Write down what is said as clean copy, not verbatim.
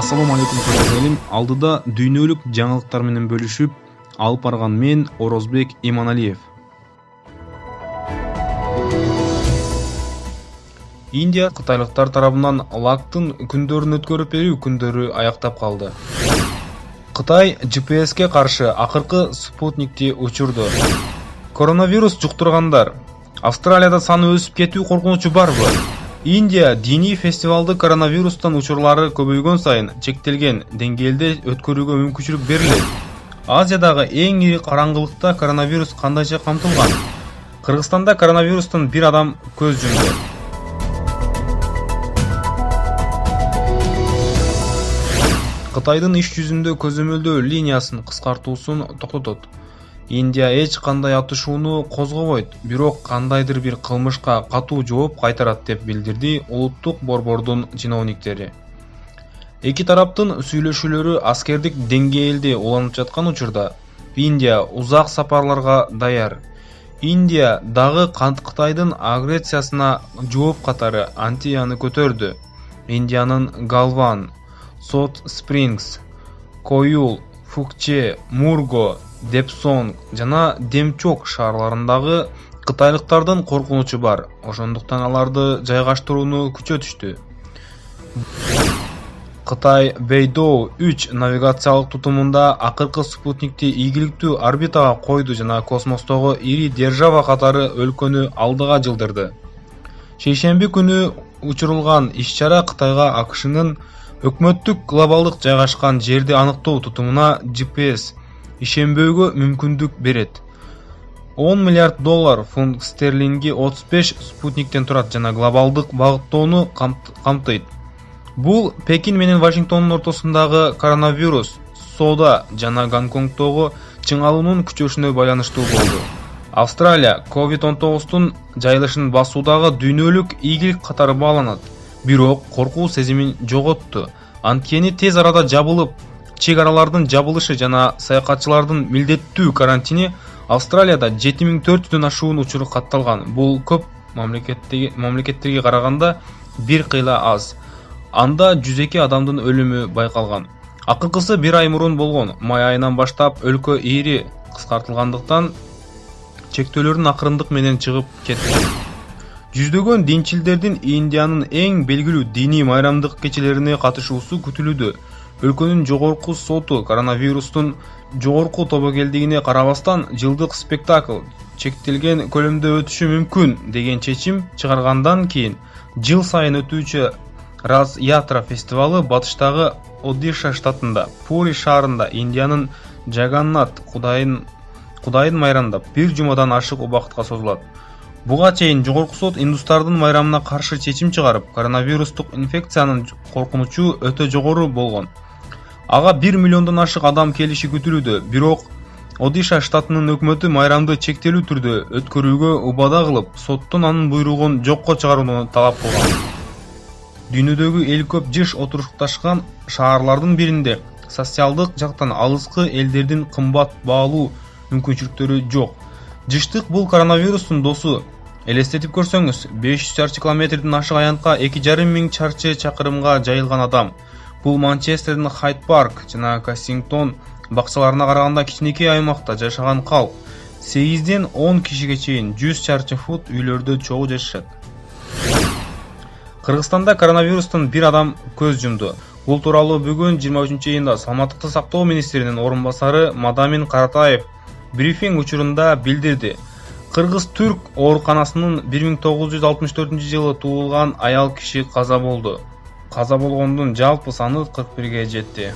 Assalamu алейкум көрсөтелим. Алдыда дүйнөлүк жаңылыктар менен бөлүшүп алып барган мен Орозбек Иманалиев. Индия кытайлыктар тарабынан лактын күндөрүн өткөрүп берүү күндөрү аяктап калды. Кытай GPS-ке каршы акыркы спутникти учурду. Коронавирус жуктургандар. Австралияда саны өсүп кетүү коркунучу барбы? Индия диний фестивалды коронавирустан учурлары көбөйгөн сайын чектелген деңгээлде өткөрүүгө мүмкүнчүлүк берилет. Азиядагы эң ири караңгылыкта коронавирус кандайча камтылган? Кыргызстанда коронавирустан бир адам көз жумду. Кытайдын иш жүзүндө көзөмөлдөө линиясын кыскартуусун токтотот. Индия эч кандай атышууну козгобойт, бирок кандайдыр бир кылмышка катуу жооп кайтарат деп билдирди улуттук борбордун чиновниктери. Эки тараптын сүйлөшүүлөрү аскердик деңгээлде уланып жаткан учурда Индия узак сапарларга даяр. Индия дагы Кытайдын агрессиясына жооп катары антияны көтөрдү. Индиянын Галван, Сот Спрингс, Коюл, Фукче, Мурго, Депсон жана Демчок шаарларындагы кытайлыктардын коркунучу бар. Ошондуктан аларды жайгаштырууну күчөтүштү. Кытай Бейдоу 3 навигациялык тутумунда акыркы спутникти ийгиликтүү орбитага койду жана космостогу ири держава катары өлкөнү алдыга жылдырды. Шейшемби күнү учурулган иш-чара Кытайга АКШнын өкмөттүк глобалдык жайгашкан жерди аныктоо тутумуна GPS ишенбөөгө мүмкүндүк берет. $10 миллиард фунт стерлинги 35 спутниктен турат жана глобалдык багыттоону камтыйт. Бул Пекин менен Вашингтондун ортосундагы коронавирус, соода жана Гонконгдогу чыңалуунун күчөшүнө байланыштуу болду. Австралия COVID-19 жайылышын басуудагы дүйнөлүк ийгилик катары бааланат. Бирок коркуу сезимин жоготту. Анткени тез арада жабылып, чек аралардын жабылышы жана саякатчылардын милдеттүү карантини Австралияда 7400дөн ашуун учур катталган. Бул көп мамлекеттерге караганда бир кыйла аз. Анда 102 адамдын өлүмү байкалган. Акыркысы бир ай мурун болгон. Май айынан баштап өлкө ири кыскартылгандыктан чектөөлөрдүн акырындык менен чыгып кетти. Жүздөгөн динчилдердин Индиянын эң белгилүү диний майрамдык кечелерине катышуусу күтүлүүдө. Өлкөнүн жогорку соту коронавирустун жогорку тобокелдигине карабастан жылдык спектакль чектелген көлөмдө өтүшү мүмкүн деген чечим чыгаргандан кийин жыл сайын өтүүчү Раз Ятра фестивалы батыштагы Одиша штатында, Пури шаарында Индиянын Джаганнат Кудайын майрамдап бир жумадан ашык убакытка созулат. Буга чейин жогорку сот индустардын майрамына каршы чечим чыгарып, коронавирустук инфекциянын коркунучу өтө жогору болгон. Ага 1 миллиондон ашык адам келиши күтүлүүдө, бирок Одиша штатынын өкмөтү майрамды чектелүү түрдө өткөрүүгө убада кылып, соттон анын буйругун жокко чыгарууну талап кылган. Дүйнөдөгү эл көп жыш отурушташкан шаарлардын биринде социалдык жактан алыскы элдердин кымбат баалуу мүмкүнчүлүктөрү жок. Жыштык бул коронавирустун досу. Элестетип көрсөңүз, 500 чарчы километрдин ашык аянтка 2,5 миң чарчы чакырымга жайылган адам. Бул Манчестердин Хайд Парк жана Кассингтон бакчаларына караганда кичинекей аймакта жашаган калк. 8ден 10 кишиге чейин 100 чарчы фут үйлөрдө чогуу жашашат. Кыргызстанда коронавирустан бир адам көз жумду. Бул тууралуу бүгүн 23-июнда Саламаттыкты сактоо министринин орун басары Мадамин Каратаев брифинг учурунда билдирди. Кыргыз-Түрк ооруканасынын 1964-жылы туулган аял киши каза болду. Каза болгондун жалпы саны 41ге жетти.